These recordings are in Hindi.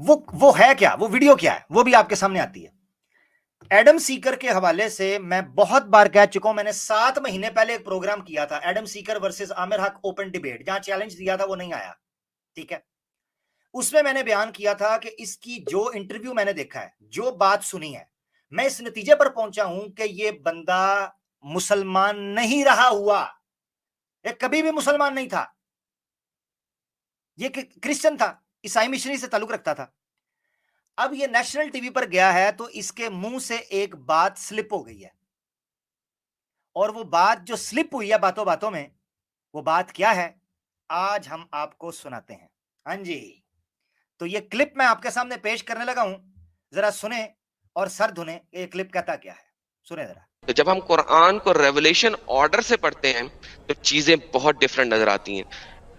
वो है क्या, वो वीडियो क्या है, वो भी आपके सामने आती है। एडम सीकर के हवाले से मैं बहुत बार कह चुका हूं, मैंने 7 महीने पहले एक प्रोग्राम किया था, एडम सीकर वर्सेस आमिर हक ओपन डिबेट, जहां चैलेंज दिया था वो नहीं आया, ठीक है। उसमें मैंने बयान किया था कि इसकी जो इंटरव्यू मैंने देखा है, जो बात सुनी है, मैं इस नतीजे पर पहुंचा हूं कि ये बंदा मुसलमान नहीं रहा हुआ, ये कभी भी मुसलमान नहीं था, ये क्रिश्चियन था, ईसाई मिशनरी से ताल्लुक रखता था। अब ये नेशनल टीवी पर गया है तो इसके मुंह से एक बात स्लिप हो गई है, और वो बात जो स्लिप हुई है बातों बातों में, वो बात क्या है आज हम आपको सुनाते हैं। हाँ जी, तो ये क्लिप मैं आपके सामने पेश करने लगा हूं, जरा सुने और सर धुने ये क्लिप कहता क्या है, सुने जरा। तो जब हम कुरान को रेवलेशन ऑर्डर से पढ़ते हैं तो चीजें बहुत डिफरेंट नजर आती हैं,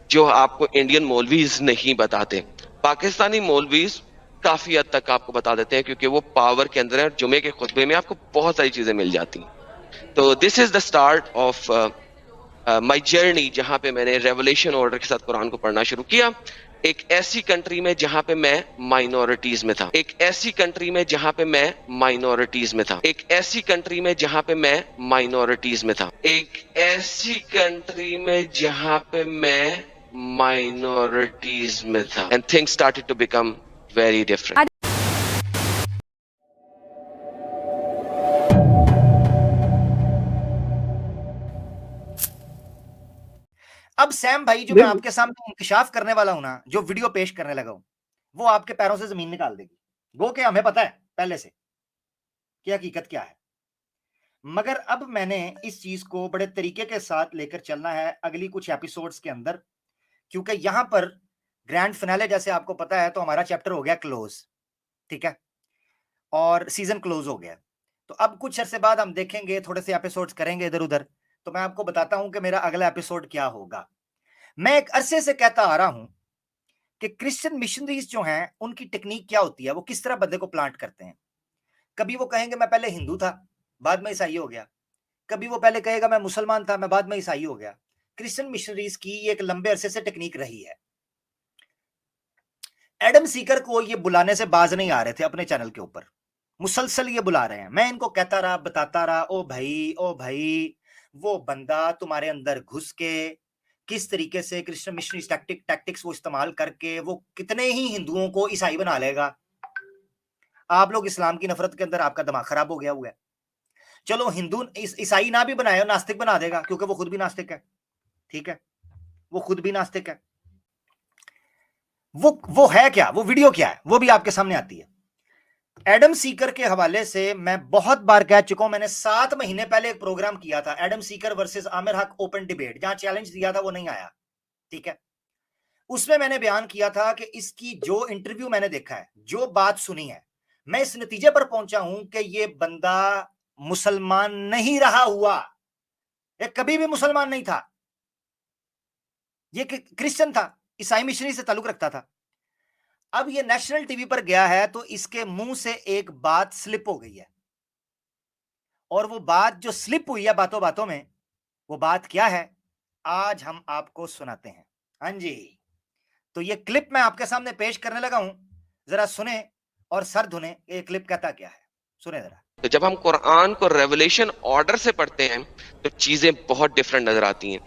जो आपको इंडियन मौलवीज नहीं बताते। पाकिस्तानी मौलवीज काफी हद तक आपको बता देते हैं, क्योंकि वो पावर के अंदर है और जुमे के खुतबे में आपको बहुत सारी चीजें मिल जाती हैं। तो this is the start of my journey, जहां पे मैंने रेवलेशन ऑर्डर के साथ कुरान को पढ़ना शुरू किया। एक ऐसी कंट्री में जहां पे मैं माइनॉरिटीज में था, एक ऐसी कंट्री में जहां पे मैं माइनॉरिटीज में था, एक ऐसी कंट्री में जहां पे मैं माइनॉरिटीज में था, एक ऐसी कंट्री में जहां पे मैं माइनॉरिटीज में था, and things started to become very different. अब सैम भाई जो मैं आपके सामने इंकशाफ करने वाला हूं ना, जो वीडियो पेश करने लगा हूं, वो आपके पैरों से जमीन निकाल देगी। गो के हमें पता है पहले से कि हकीकत क्या है, मगर अब मैंने इस चीज को बड़े तरीके के साथ लेकर चलना है अगली कुछ एपिसोड्स के अंदर, क्योंकि यहां पर ग्रैंड फिनाले जैसे आपको पता है तो हमारा चैप्टर हो गया क्लोज, ठीक है, और सीजन क्लोज हो गया। तो अब कुछ अरसे बाद हम देखेंगे, थोड़े से एपिसोड्स करेंगे इधर उधर, तो मैं आपको बताता हूं कि मेरा अगला एपिसोड क्या होगा। मैं एक अरसे से कहता आ रहा हूं कि क्रिश्चियन मिशनरीज जो हैं उनकी टेक्निक क्या होती है, वो किस तरह बंदे को प्लांट करते हैं। कभी वो कहेंगे मैं पहले हिंदू था, बाद में ईसाई हो गया। कभी वो पहले कहेगा मैं मुसलमान था, मैं बाद में ईसाई हो गया। क्रिश्चियन मिशनरीज की ये एक लंबे अरसे से टेक्निक रही है। एडम सीकर को ये बुलाने से बाज नहीं आ रहे थे अपने चैनल के ऊपर, मुसलसल ये बुला रहे हैं। मैं इनको कहता रहा, बताता रहा, ओ भाई ओ भाई, वो बंदा तुम्हारे अंदर घुस के किस तरीके से क्रिश्चियन मिशनरी टैक्टिक्स वो इस्तेमाल करके वो कितने ही हिंदुओं को ईसाई बना लेगा। आप लोग इस्लाम की नफरत के अंदर आपका दिमाग खराब हो गया हुआ है। चलो हिंदू ईसाई ना भी बनाए, नास्तिक बना देगा, क्योंकि वो खुद भी नास्तिक है, ठीक है, वो खुद भी नास्तिक है। वो है क्या, वो वीडियो क्या है, वो भी आपके सामने आती है। एडम सीकर के हवाले से मैं बहुत बार कह चुका हूं, मैंने 7 महीने पहले एक प्रोग्राम किया था, एडम सीकर वर्सेस आमिर हक ओपन डिबेट, जहां चैलेंज दिया था वो नहीं आया, ठीक है। उसमें मैंने बयान किया था कि इसकी जो इंटरव्यू मैंने देखा है, जो बात सुनी है, मैं इस नतीजे पर पहुंचा हूं कि ये बंदा मुसलमान नहीं रहा हुआ, ये कभी भी मुसलमान नहीं था, ये क्रिश्चियन था, ईसाई मिशनरी से ताल्लुक रखता था। अब ये नेशनल टीवी पर गया है तो इसके मुंह से एक बात स्लिप हो गई है, और वो बात जो स्लिप हुई है बातों बातों में, वो बात क्या है आज हम आपको सुनाते हैं। हाँ जी, तो ये क्लिप मैं आपके सामने पेश करने लगा हूं, जरा सुने और सर धुने ये क्लिप कहता क्या है, सुने जरा। तो जब हम कुरान को रेवलेशन ऑर्डर से पढ़ते हैं तो चीजें बहुत डिफरेंट नजर आती हैं,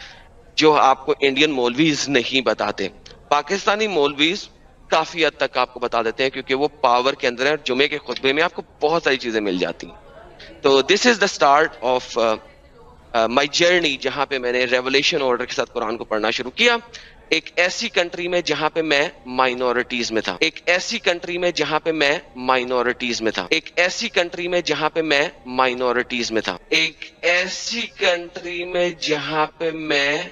जो आपको इंडियन मौलवीज नहीं बताते। पाकिस्तानी मौलवीज काफी हद तक आपको बता देते हैं, क्योंकि वो पावर के अंदर है और जुमे के खुतबे में आपको बहुत सारी चीजें मिल जाती हैं। तो this is the start of my journey, जहां पे मैंने रेवलेशन ऑर्डर के साथ कुरान को पढ़ना शुरू किया। एक ऐसी कंट्री में जहां पे मैं माइनॉरिटीज में था, एक ऐसी कंट्री में जहां पे मैं माइनॉरिटीज में था, एक ऐसी कंट्री में जहां पे मैं माइनॉरिटीज में था, एक ऐसी कंट्री में जहां पे मैं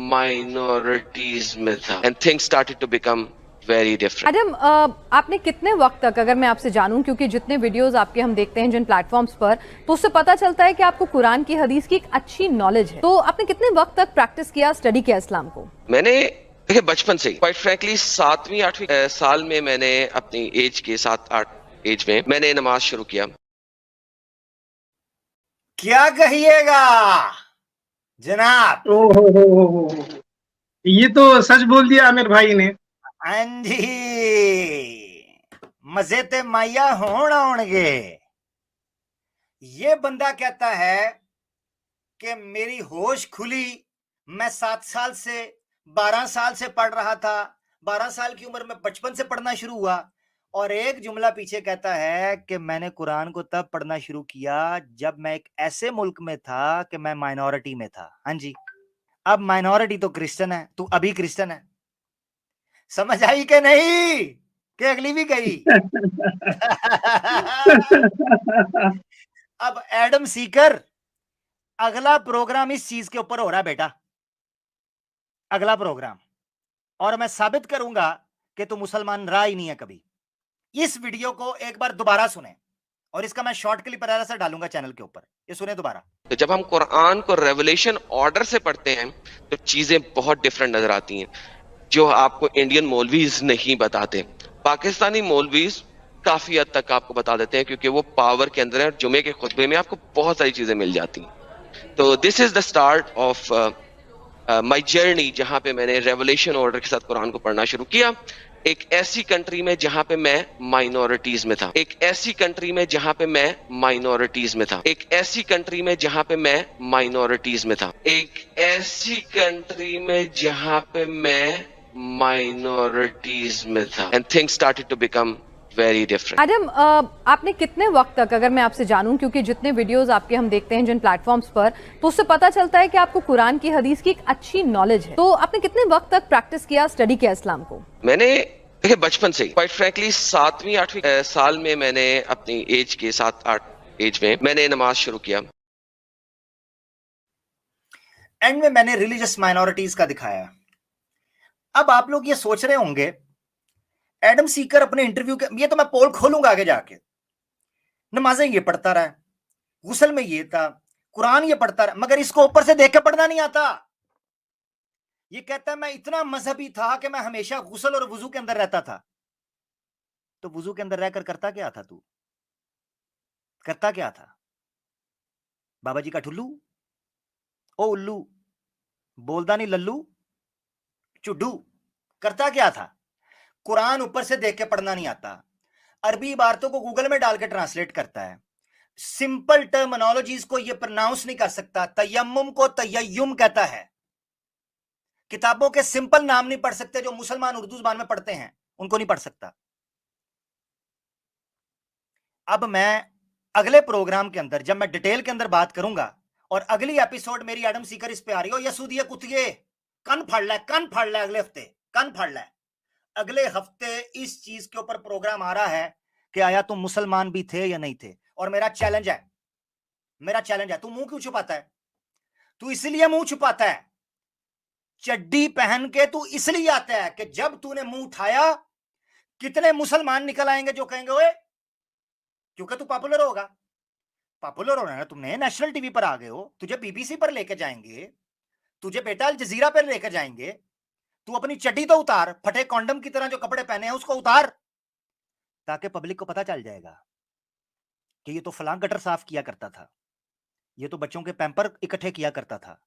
माइनॉरिटीज में था, and things started to become very different. Adam, आपने कितने वक्त तक, अगर मैं आपसे जानूं, क्योंकि जितने वीडियोस आपके हम देखते हैं जिन प्लेटफॉर्म्स पर, तो उससे पता चलता है कि आपको कुरान की हदीस की एक अच्छी नॉलेज है, तो आपने कितने वक्त तक प्रैक्टिस किया, स्टडी किया इस्लाम को? मैंने देखिए बचपन से, क्वाइट फ्रैंकली 7वीं 8वीं साल में मैंने अपनी एज के 7-8 एज में मैंने नमाज शुरू किया। क्या कहिएगा जनाब? ओहो, ये तो सच बोल दिया आमिर भाई ने। हाँ जी, मजे ते माया होण आउणगे। ये बंदा कहता है कि मेरी होश खुली, मैं 7 साल से 12 साल से पढ़ रहा था, 12 साल की उम्र में बचपन से पढ़ना शुरू हुआ, और एक जुमला पीछे कहता है कि मैंने कुरान को तब पढ़ना शुरू किया जब मैं एक ऐसे मुल्क में था कि मैं माइनॉरिटी में था। हाँ जी, अब माइनॉरिटी तो क्रिश्चियन है, तू अभी क्रिश्चियन है। समझ आई कि नहीं कि अगली भी गई? अब एडम सीकर, अगला प्रोग्राम इस चीज के ऊपर हो रहा है बेटा, अगला प्रोग्राम, और मैं साबित करूंगा कि तू मुसलमान रहा ही नहीं है कभी। इस वीडियो को एक बार दोबारा सुने, और इसका मैं शॉर्ट क्लिप से डालूंगा चैनल के ऊपर, ये सुने दोबारा। तो जब हम कुरान को रेवलेशन ऑर्डर से पढ़ते हैं तो चीजें बहुत डिफरेंट नजर आती हैं, जो आपको इंडियन मौलवीज नहीं बताते। पाकिस्तानी मौलवीज काफी हद तक आपको बता देते हैं, क्योंकि वो पावर के अंदर है और जुमे के खुतबे में आपको बहुत सारी चीजें मिल जाती हैं। तो this is the start of my journey, जहां पे मैंने रेवलेशन ऑर्डर के साथ कुरान को पढ़ना शुरू किया। एक ऐसी कंट्री में जहां पे मैं माइनॉरिटीज में था, एक ऐसी कंट्री में जहां पे मैं माइनॉरिटीज में था, एक ऐसी कंट्री में जहां पे मैं माइनॉरिटीज में था, एक ऐसी कंट्री में जहां पे मैं माइनॉरिटीज में था, and things started to become very different. Adam, आपने कितने वक्त तक, अगर मैं आपसे जानूं, क्योंकि जितने वीडियोस आपके हम देखते हैं जिन प्लेटफॉर्म्स पर, तो उससे पता चलता है कि आपको कुरान की हदीस की एक अच्छी नॉलेज है, तो आपने कितने वक्त तक प्रैक्टिस किया, स्टडी किया इस्लाम को? मैंने देखिए बचपन से ही, क्वाइट फ्रैंकली 7वीं 8वीं साल में मैंने अपनी एज के 7-8 एज में मैंने नमाज शुरू किया। एंड में मैंने रिलीजियस माइनॉरिटीज का दिखाया। अब आप लोग ये सोच रहे होंगे एडम सीकर अपने इंटरव्यू के, ये तो मैं पोल खोलूंगा आगे जाके, नमाजें ये पढ़ता रहा, गुस्ल में ये था, कुरान ये पढ़ता रहा, मगर इसको ऊपर से देख के पढ़ना नहीं आता। ये कहता है मैं इतना मजहबी था कि मैं हमेशा गुस्ल और वुजू के अंदर रहता था। तो वुजू के अंदर रहकर करता क्या था तू? करता क्या था? बाबा जी का ठुल्लू, ओ उल्लू, बोलदा नहीं लल्लू, चुड्डू, करता क्या था? कुरान ऊपर से देख के पढ़ना नहीं आता, अरबी इबारतों को गूगल में डाल के ट्रांसलेट करता है, सिंपल टर्मिनोलॉजीज को ये प्रोनाउंस नहीं कर सकता, तयम्मुम को तय्युम कहता है, किताबों के सिंपल नाम नहीं पढ़ सकते जो मुसलमान उर्दू जुबान में पढ़ते हैं, उनको नहीं पढ़ सकता। अब मैं अगले प्रोग्राम के अंदर जब मैं डिटेल के अंदर बात करूंगा, और अगली एपिसोड मेरी एडम सीकर इस पे आ रही हो, यसूदिया कुतिये कन फाड़ लै, कन फाड़ लै, अगले हफ्ते कन फाड़ लै। अगले हफ्ते इस चीज के ऊपर प्रोग्राम आ रहा है कि आया तुम मुसलमान भी थे या नहीं थे, और मेरा चैलेंज है, मेरा चैलेंज है, तू मुंह क्यों छुपाता है? तू इसलिए मुंह छुपाता है, चड्डी पहन के तू इसलिए आता है कि जब तूने मुंह उठाया कितने मुसलमान निकल आएंगे जो कहेंगे ओए, क्योंकि तू पॉपुलर होगा, पॉपुलर होना है, तुमने नेशनल टीवी पर आ गए हो, तुझे बीबीसी पर लेके जाएंगे, तुझे बेटा अल जजीरा पर लेके जाएंगे, तू अपनी चड्डी तो उतार, फटे कॉन्डम की तरह जो कपड़े पहने हैं उसको उतार, ताकि पब्लिक को पता चल जाएगा कि ये तो फलां गटर साफ किया करता था, ये तो बच्चों के पैम्पर इकट्ठे किया करता था,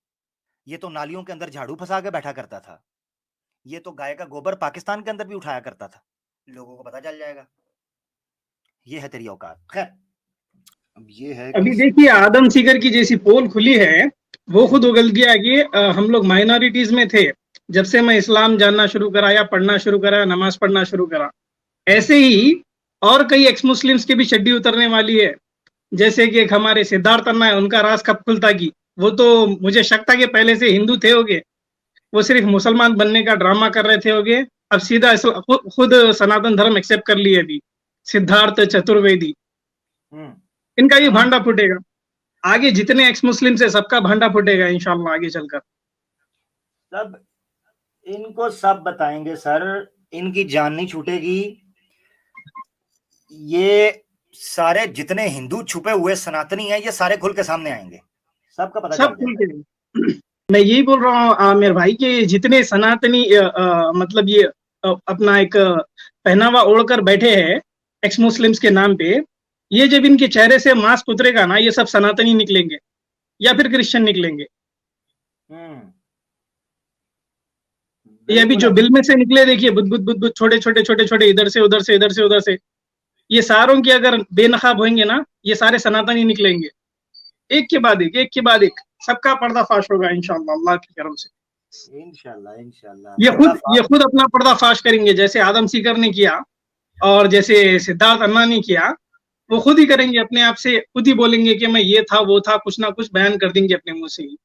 ये तो नालियों के अंदर झाड़ू फंसा के बैठा करता था, ये तो गाय का गोबर पाकिस्तान के अंदर भी उठाया करता था, लोगों को पता चल जाएगा। ये है तेरी औकात। खैर, अब ये है अभी देखिए आदम सीकर की जैसी पोल खुली है, वो खुद उगल गया कि हम लोग माइनॉरिटीज में थे जब से मैं इस्लाम जानना शुरू करा या पढ़ना शुरू करा, नमाज पढ़ना शुरू करा। ऐसे ही और कई एक्स मुस्लिम्स की भी चड्डी उतरने वाली है, जैसे कि एक हमारे सिद्धार्थ अन्ना है, उनका राज कब खुलता की, वो तो मुझे शक था कि पहले से हिंदू थे होगे, वो सिर्फ मुसलमान बनने का ड्रामा कर रहे थे होगे, अब सीधा खुद सनातन धर्म एक्सेप्ट कर लिए अभी सिद्धार्थ चतुर्वेदी। इनका भी भांडा फूटेगा, आगे जितने एक्स मुस्लिम से सबका भांडा फूटेगा इंशाल्लाह आगे चलकर। सब इनको सब बताएंगे सर, इनकी जान नहीं छूटेगी। ये सारे जितने हिंदू छुपे हुए सनातनी हैं, ये सारे खुल के सामने आएंगे, सबका पता सब खुल के। मैं यही बोल रहा हूँ मेरे भाई के जितने सनातनी मतलब ये अपना एक पहनावा ओढ़कर बैठे हैं एक्स मुस्लिम्स के नाम पे, ये जब इनके चेहरे से मास्क उतरेगा ना, ये सब सनातनी निकलेंगे या फिर क्रिश्चियन निकलेंगे। ये अभी जो बिल में से निकले देखिए, बुद्ध बुद्ध बुद्ध छोटे छोटे छोटे छोटे, इधर से उधर से, इधर से उधर से, ये सारों की अगर बेनकाब होंगे ना, ये सारे सनातनी निकलेंगे, एक के बाद एक, सबका पर्दाफाश होगा इंशाअल्लाह अल्लाह की करम से। इंशाल्लाह इंशाल्लाह। ये खुद अपना पर्दाफाश करेंगे, जैसे आदम सीकर ने किया और जैसे सिद्धार्थ अन्ना ने किया, वो खुद ही करेंगे, अपने आप से खुद ही बोलेंगे कि मैं ये था वो था, कुछ ना कुछ बयान कर देंगे अपने मुंह से ही।